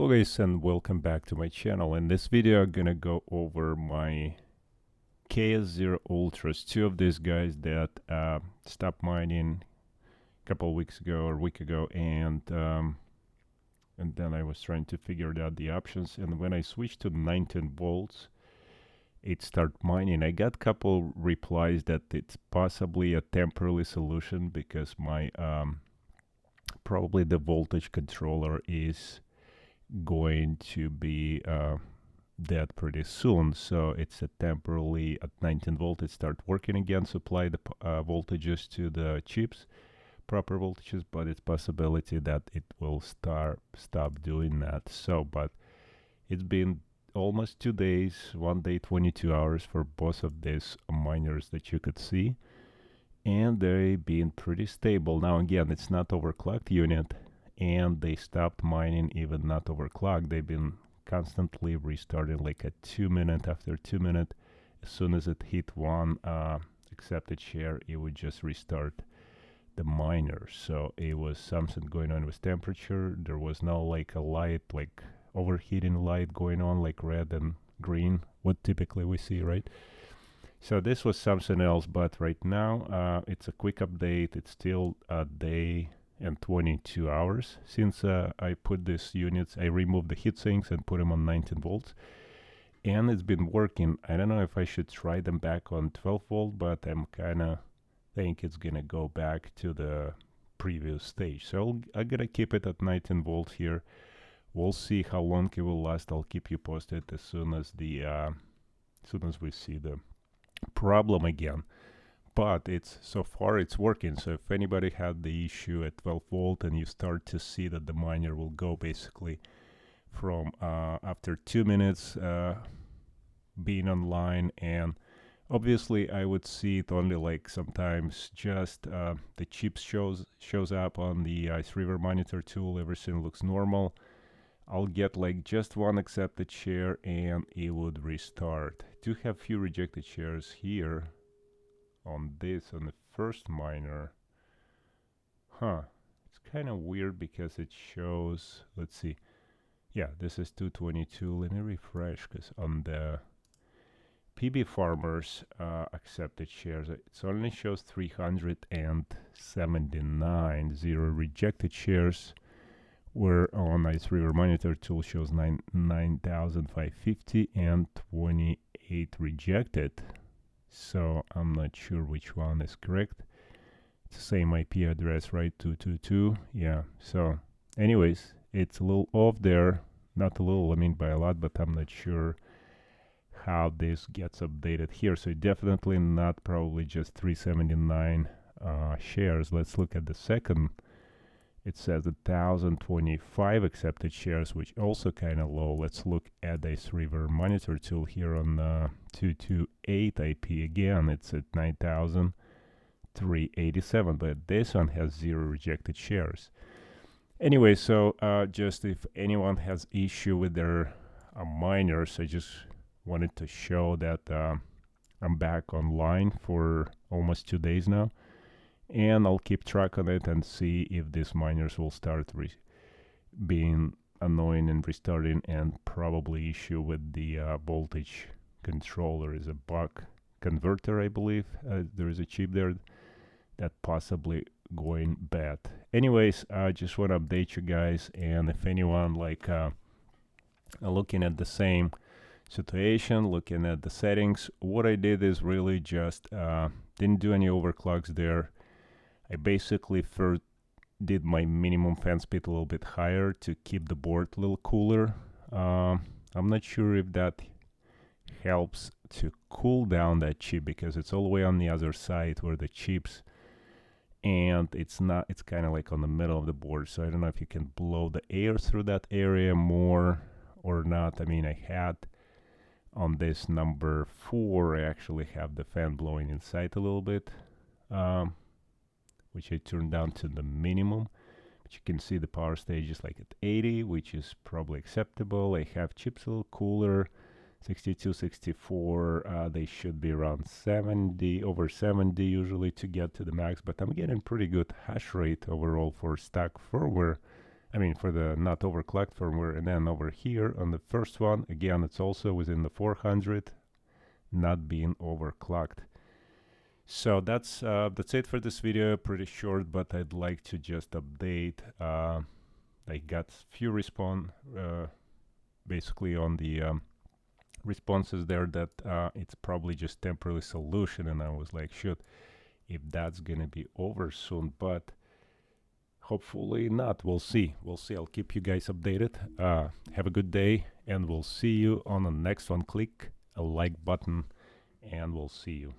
Hello guys and welcome back to my channel. In this video I'm gonna go over my KS0 Ultras, two of these guys that stopped mining a couple weeks ago or a week ago, and then I was trying to figure out the options, and when I switched to 19 volts it started mining. I got a couple replies that it's possibly a temporary solution because my probably the voltage controller is going to be dead pretty soon, so it's a temporarily at 19 volt it start working again, supply the voltages to the chips, proper voltages, but it's possibility that it will stop doing that. So but it's been almost 2 days, 1 day 22 hours for both of these miners that you could see, and they've been pretty stable. Now again, it's not overclocked unit, and they stopped mining even not overclocked. They've been constantly restarting like at 2 minute after 2 minute. As soon as it hit one accepted share, it would just restart the miner. So it was something going on with temperature. There was no like a light, like overheating light going on, like red and green, what typically we see, right? So this was something else, but right now it's a quick update. It's still a day and 22 hours since I put these units. I removed the heatsinks and put them on 19 volts, and it's been working. I don't know if I should try them back on 12 volt, but I'm kind of think it's gonna go back to the previous stage. So I'm gonna keep it at 19 volts here. We'll see how long it will last. I'll keep you posted as soon as we see the problem again. But it's so far it's working. So if anybody had the issue at 12 volt and you start to see that the miner will go basically from after 2 minutes being online, and obviously I would see it only like sometimes just the chip shows up on the iceriver monitor tool, everything looks normal. I'll get like just one accepted share and it would restart. I do have few rejected shares here on this, on the first miner. It's kind of weird because it shows, let's see, yeah, this is 222. Let me refresh, because on the PB farmers accepted shares it only shows 379. 0 rejected shares, where on iceriver monitor tool shows 9,550 and 28 rejected. So I'm not sure which one is correct. It's the same IP address, right? 222. Yeah. So anyways, it's a little off there. Not a little, I mean by a lot, but I'm not sure how this gets updated here. So definitely not probably just 379 shares. Let's look at the second. It says 1,025 accepted shares, which also kind of low. Let's look at the iceriver monitor tool here on 228 IP. Again, it's at 9,387, but this one has 0 rejected shares. Anyway, so just if anyone has issue with their miners, I just wanted to show that I'm back online for almost 2 days now. And I'll keep track on it and see if these miners will start being annoying and restarting, and probably issue with the voltage controller is a buck converter, I believe. There is a chip there that possibly going bad. Anyways, I just want to update you guys, and if anyone like looking at the same situation, looking at the settings, what I did is really just didn't do any overclocks there. I basically first did my minimum fan speed a little bit higher to keep the board a little cooler. I'm not sure if that helps to cool down that chip, because it's all the way on the other side where the chips, and it's kind of like on the middle of the board. So I don't know if you can blow the air through that area more or not. I mean, I had on this number 4, I actually have the fan blowing inside a little bit. Which I turned down to the minimum, but you can see the power stage is like at 80, which is probably acceptable. I have chips a little cooler, 62, 64, they should be around 70, over 70 usually to get to the max, but I'm getting pretty good hash rate overall for stack firmware I mean, for the not overclocked firmware. And then over here on the first one, again, it's also within the 400, not being overclocked. So that's it for this video. Pretty short, but I'd like to just update. I got few basically on the responses there that it's probably just temporary solution, and I was like, shoot, if that's gonna be over soon, but hopefully not. We'll see. I'll keep you guys updated. Have a good day, and we'll see you on the next one. Click a like button, and we'll see you.